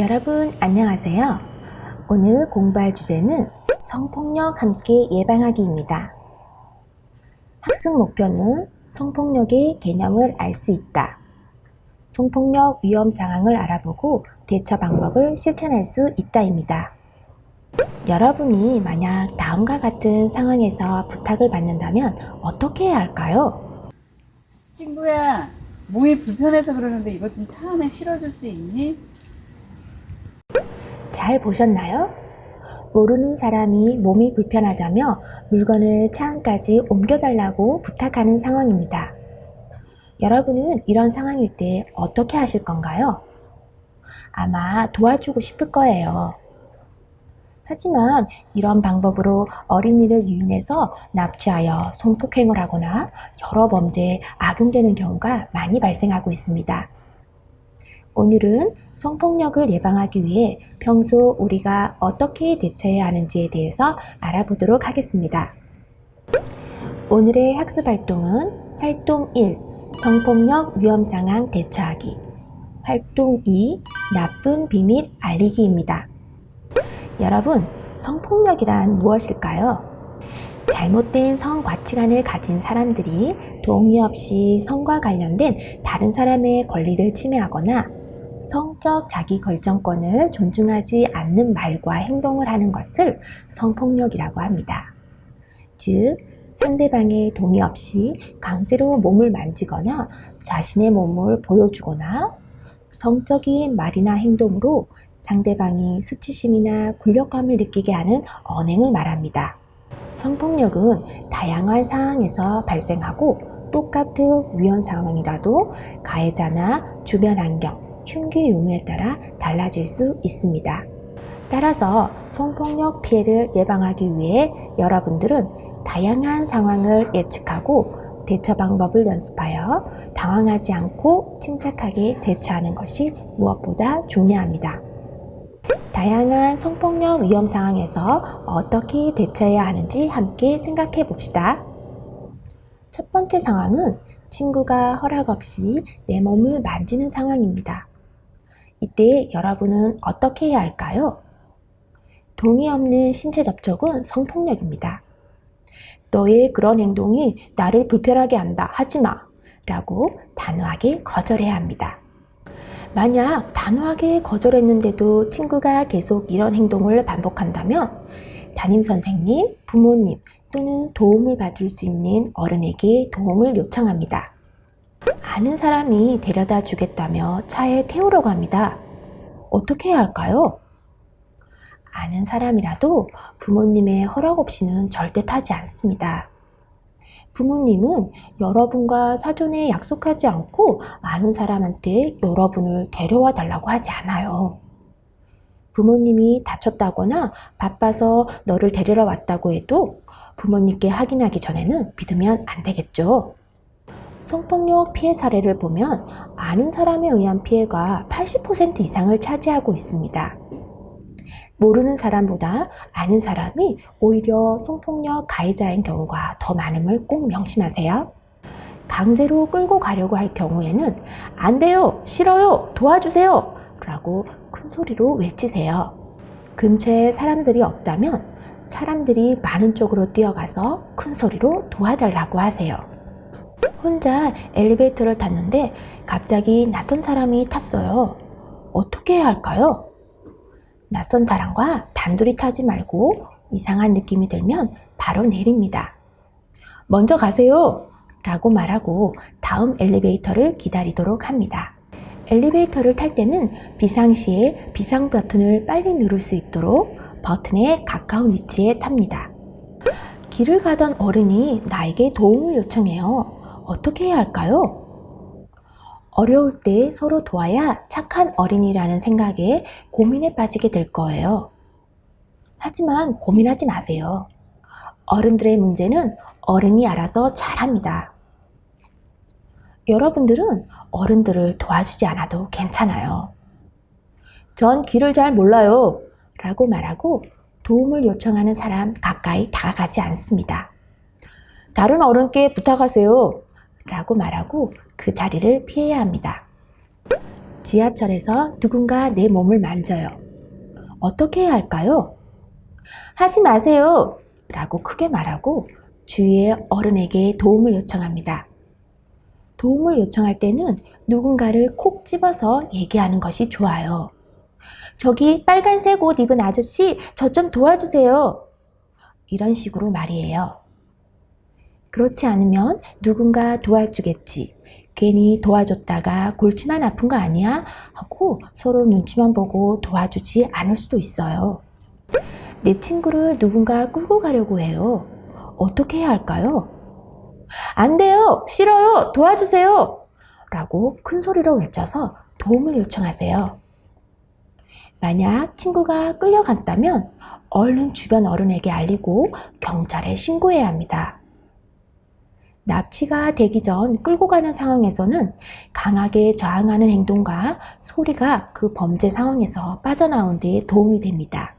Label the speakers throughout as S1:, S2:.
S1: 여러분 안녕하세요. 오늘 공부할 주제는 성폭력 함께 예방하기입니다. 학습 목표는 성폭력의 개념을 알 수 있다. 성폭력 위험 상황을 알아보고 대처 방법을 실천할 수 있다입니다. 여러분이 만약 다음과 같은 상황에서 부탁을 받는다면 어떻게 해야 할까요?
S2: 친구야, 몸이 불편해서 그러는데 이것 좀 차 안에 실어줄 수 있니?
S1: 잘 보셨나요? 모르는 사람이 몸이 불편하다며 물건을 차 안까지 옮겨달라고 부탁하는 상황입니다. 여러분은 이런 상황일 때 어떻게 하실 건가요? 아마 도와주고 싶을 거예요. 하지만 이런 방법으로 어린이를 유인해서 납치하여 성폭행을 하거나 여러 범죄에 악용되는 경우가 많이 발생하고 있습니다. 오늘은 성폭력을 예방하기 위해 평소 우리가 어떻게 대처해야 하는지에 대해서 알아보도록 하겠습니다. 오늘의 학습 활동은 활동 1, 성폭력 위험 상황 대처하기, 활동 2, 나쁜 비밀 알리기입니다. 여러분, 성폭력이란 무엇일까요? 잘못된 성 가치관을 가진 사람들이 동의 없이 성과 관련된 다른 사람의 권리를 침해하거나 성적 자기 결정권을 존중하지 않는 말과 행동을 하는 것을 성폭력이라고 합니다. 즉, 상대방의 동의 없이 강제로 몸을 만지거나 자신의 몸을 보여주거나 성적인 말이나 행동으로 상대방이 수치심이나 굴욕감을 느끼게 하는 언행을 말합니다. 성폭력은 다양한 상황에서 발생하고 똑같은 위험 상황이라도 가해자나 주변 환경, 흉기 유무에 따라 달라질 수 있습니다. 따라서 성폭력 피해를 예방하기 위해 여러분들은 다양한 상황을 예측하고 대처 방법을 연습하여 당황하지 않고 침착하게 대처하는 것이 무엇보다 중요합니다. 다양한 성폭력 위험 상황에서 어떻게 대처해야 하는지 함께 생각해 봅시다. 첫 번째 상황은 친구가 허락 없이 내 몸을 만지는 상황입니다. 이때 여러분은 어떻게 해야 할까요? 동의 없는 신체 접촉은 성폭력입니다. 너의 그런 행동이 나를 불편하게 한다. 하지마. 라고 단호하게 거절해야 합니다. 만약 단호하게 거절했는데도 친구가 계속 이런 행동을 반복한다면 담임선생님, 부모님 또는 도움을 받을 수 있는 어른에게 도움을 요청합니다. 아는 사람이 데려다 주겠다며 차에 태우려고 합니다. 어떻게 해야 할까요? 아는 사람이라도 부모님의 허락 없이는 절대 타지 않습니다. 부모님은 여러분과 사전에 약속하지 않고 아는 사람한테 여러분을 데려와 달라고 하지 않아요. 부모님이 다쳤다거나 바빠서 너를 데리러 왔다고 해도 부모님께 확인하기 전에는 믿으면 안 되겠죠. 성폭력 피해 사례를 보면 아는 사람에 의한 피해가 80% 이상을 차지하고 있습니다. 모르는 사람보다 아는 사람이 오히려 성폭력 가해자인 경우가 더 많음을 꼭 명심하세요. 강제로 끌고 가려고 할 경우에는 안 돼요, 싫어요, 도와주세요 라고 큰 소리로 외치세요. 근처에 사람들이 없다면 사람들이 많은 쪽으로 뛰어가서 큰 소리로 도와달라고 하세요. 혼자 엘리베이터를 탔는데 갑자기 낯선 사람이 탔어요. 어떻게 해야 할까요? 낯선 사람과 단둘이 타지 말고 이상한 느낌이 들면 바로 내립니다. 먼저 가세요 라고 말하고 다음 엘리베이터를 기다리도록 합니다. 엘리베이터를 탈 때는 비상시에 비상 버튼을 빨리 누를 수 있도록 버튼에 가까운 위치에 탑니다. 길을 가던 어른이 나에게 도움을 요청해요. 어떻게 해야 할까요? 어려울 때 서로 도와야 착한 어린이라는 생각에 고민에 빠지게 될 거예요. 하지만 고민하지 마세요. 어른들의 문제는 어른이 알아서 잘합니다. 여러분들은 어른들을 도와주지 않아도 괜찮아요. 전 길을 잘 몰라요 라고 말하고 도움을 요청하는 사람 가까이 다가가지 않습니다. 다른 어른께 부탁하세요 라고 말하고 그 자리를 피해야 합니다. 지하철에서 누군가 내 몸을 만져요. 어떻게 해야 할까요? 하지 마세요! 라고 크게 말하고 주위의 어른에게 도움을 요청합니다. 도움을 요청할 때는 누군가를 콕 집어서 얘기하는 것이 좋아요. 저기 빨간색 옷 입은 아저씨, 저 좀 도와주세요. 이런 식으로 말이에요. 그렇지 않으면 누군가 도와주겠지. 괜히 도와줬다가 골치만 아픈 거 아니야? 하고 서로 눈치만 보고 도와주지 않을 수도 있어요. 내 친구를 누군가 끌고 가려고 해요. 어떻게 해야 할까요? 안 돼요! 싫어요! 도와주세요! 라고 큰 소리로 외쳐서 도움을 요청하세요. 만약 친구가 끌려갔다면 얼른 주변 어른에게 알리고 경찰에 신고해야 합니다. 납치가 되기 전 끌고 가는 상황에서는 강하게 저항하는 행동과 소리가 그 범죄 상황에서 빠져나온 데 도움이 됩니다.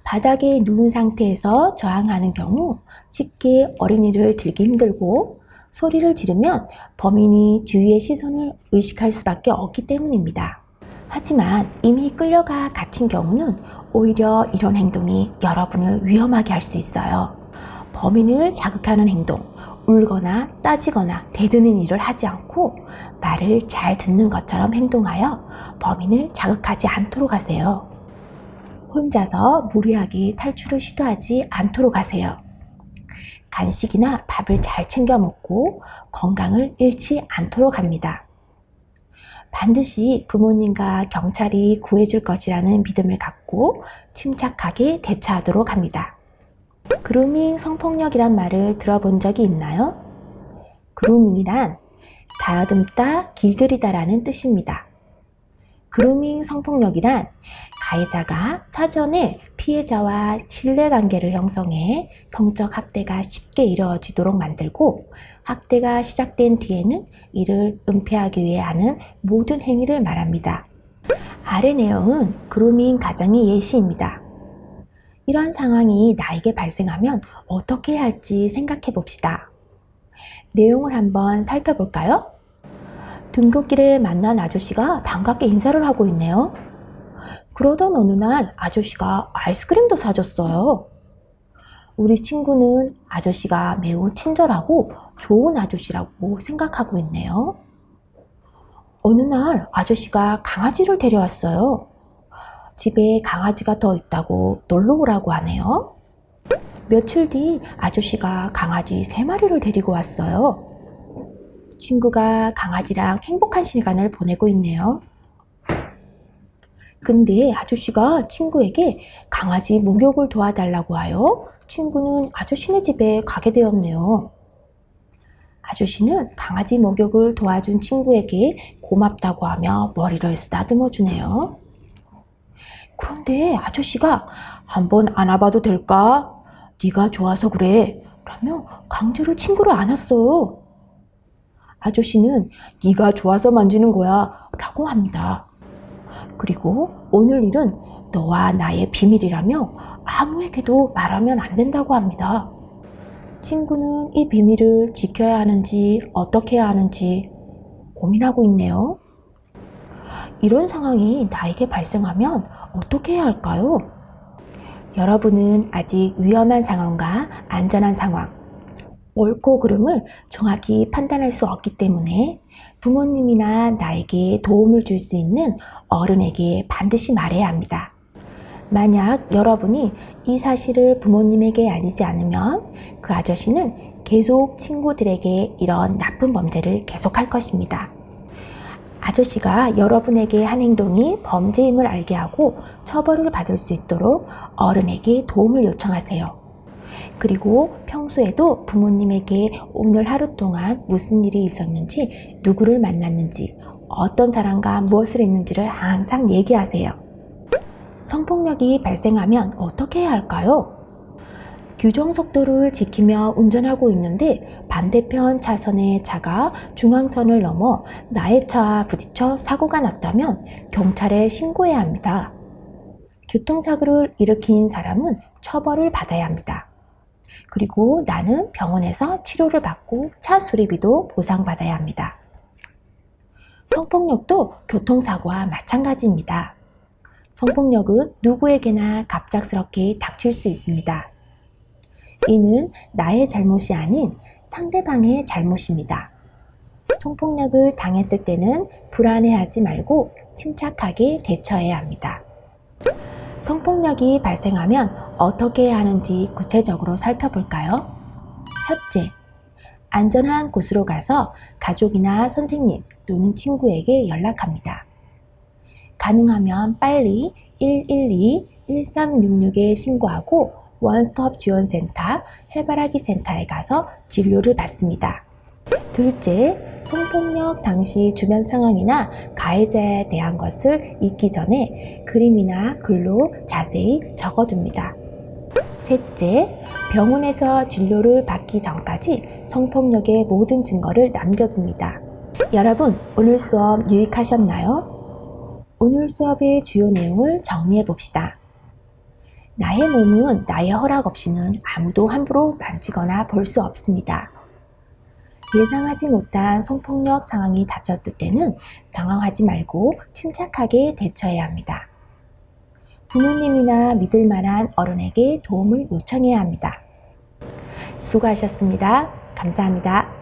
S1: 바닥에 누운 상태에서 저항하는 경우 쉽게 어린이를 들기 힘들고 소리를 지르면 범인이 주위의 시선을 의식할 수밖에 없기 때문입니다. 하지만 이미 끌려가 갇힌 경우는 오히려 이런 행동이 여러분을 위험하게 할 수 있어요. 범인을 자극하는 행동, 울거나 따지거나 대드는 일을 하지 않고 말을 잘 듣는 것처럼 행동하여 범인을 자극하지 않도록 하세요. 혼자서 무리하게 탈출을 시도하지 않도록 하세요. 간식이나 밥을 잘 챙겨 먹고 건강을 잃지 않도록 합니다. 반드시 부모님과 경찰이 구해줄 것이라는 믿음을 갖고 침착하게 대처하도록 합니다. 그루밍 성폭력이란 말을 들어본 적이 있나요? 그루밍이란 다듬다, 길들이다 라는 뜻입니다. 그루밍 성폭력이란 가해자가 사전에 피해자와 신뢰관계를 형성해 성적 학대가 쉽게 이루어지도록 만들고 학대가 시작된 뒤에는 이를 은폐하기 위해 하는 모든 행위를 말합니다. 아래 내용은 그루밍 가정의 예시입니다. 이런 상황이 나에게 발생하면 어떻게 해야 할지 생각해 봅시다. 내용을 한번 살펴볼까요? 등굣길에 만난 아저씨가 반갑게 인사를 하고 있네요. 그러던 어느 날 아저씨가 아이스크림도 사줬어요. 우리 친구는 아저씨가 매우 친절하고 좋은 아저씨라고 생각하고 있네요. 어느 날 아저씨가 강아지를 데려왔어요. 집에 강아지가 더 있다고 놀러 오라고 하네요. 며칠 뒤 아저씨가 강아지 3마리를 데리고 왔어요. 친구가 강아지랑 행복한 시간을 보내고 있네요. 근데 아저씨가 친구에게 강아지 목욕을 도와달라고 하여 친구는 아저씨네 집에 가게 되었네요. 아저씨는 강아지 목욕을 도와준 친구에게 고맙다고 하며 머리를 쓰다듬어 주네요. 그런데 아저씨가 한번 안아봐도 될까? 네가 좋아서 그래 라며 강제로 친구를 안았어요. 아저씨는 네가 좋아서 만지는 거야 라고 합니다. 그리고 오늘 일은 너와 나의 비밀이라며 아무에게도 말하면 안 된다고 합니다. 친구는 이 비밀을 지켜야 하는지 어떻게 해야 하는지 고민하고 있네요. 이런 상황이 나에게 발생하면 어떻게 해야 할까요? 여러분은 아직 위험한 상황과 안전한 상황, 옳고 그름을 정확히 판단할 수 없기 때문에 부모님이나 나에게 도움을 줄 수 있는 어른에게 반드시 말해야 합니다. 만약 여러분이 이 사실을 부모님에게 알리지 않으면 그 아저씨는 계속 친구들에게 이런 나쁜 범죄를 계속할 것입니다. 아저씨가 여러분에게 한 행동이 범죄임을 알게 하고 처벌을 받을 수 있도록 어른에게 도움을 요청하세요. 그리고 평소에도 부모님에게 오늘 하루 동안 무슨 일이 있었는지, 누구를 만났는지, 어떤 사람과 무엇을 했는지를 항상 얘기하세요. 성폭력이 발생하면 어떻게 해야 할까요? 규정 속도를 지키며 운전하고 있는데 반대편 차선의 차가 중앙선을 넘어 나의 차와 부딪혀 사고가 났다면 경찰에 신고해야 합니다. 교통사고를 일으킨 사람은 처벌을 받아야 합니다. 그리고 나는 병원에서 치료를 받고 차 수리비도 보상받아야 합니다. 성폭력도 교통사고와 마찬가지입니다. 성폭력은 누구에게나 갑작스럽게 닥칠 수 있습니다. 이는 나의 잘못이 아닌 상대방의 잘못입니다. 성폭력을 당했을 때는 불안해하지 말고 침착하게 대처해야 합니다. 성폭력이 발생하면 어떻게 해야 하는지 구체적으로 살펴볼까요? 첫째, 안전한 곳으로 가서 가족이나 선생님 또는 친구에게 연락합니다. 가능하면 빨리 112, 1366에 신고하고 원스톱 지원센터, 해바라기 센터에 가서 진료를 받습니다. 둘째, 성폭력 당시 주변 상황이나 가해자에 대한 것을 잊기 전에 그림이나 글로 자세히 적어둡니다. 셋째, 병원에서 진료를 받기 전까지 성폭력의 모든 증거를 남겨둡니다. 여러분, 오늘 수업 유익하셨나요? 오늘 수업의 주요 내용을 정리해 봅시다. 나의 몸은 나의 허락 없이는 아무도 함부로 만지거나 볼 수 없습니다. 예상하지 못한 성폭력 상황이 닥쳤을 때는 당황하지 말고 침착하게 대처해야 합니다. 부모님이나 믿을 만한 어른에게 도움을 요청해야 합니다. 수고하셨습니다. 감사합니다.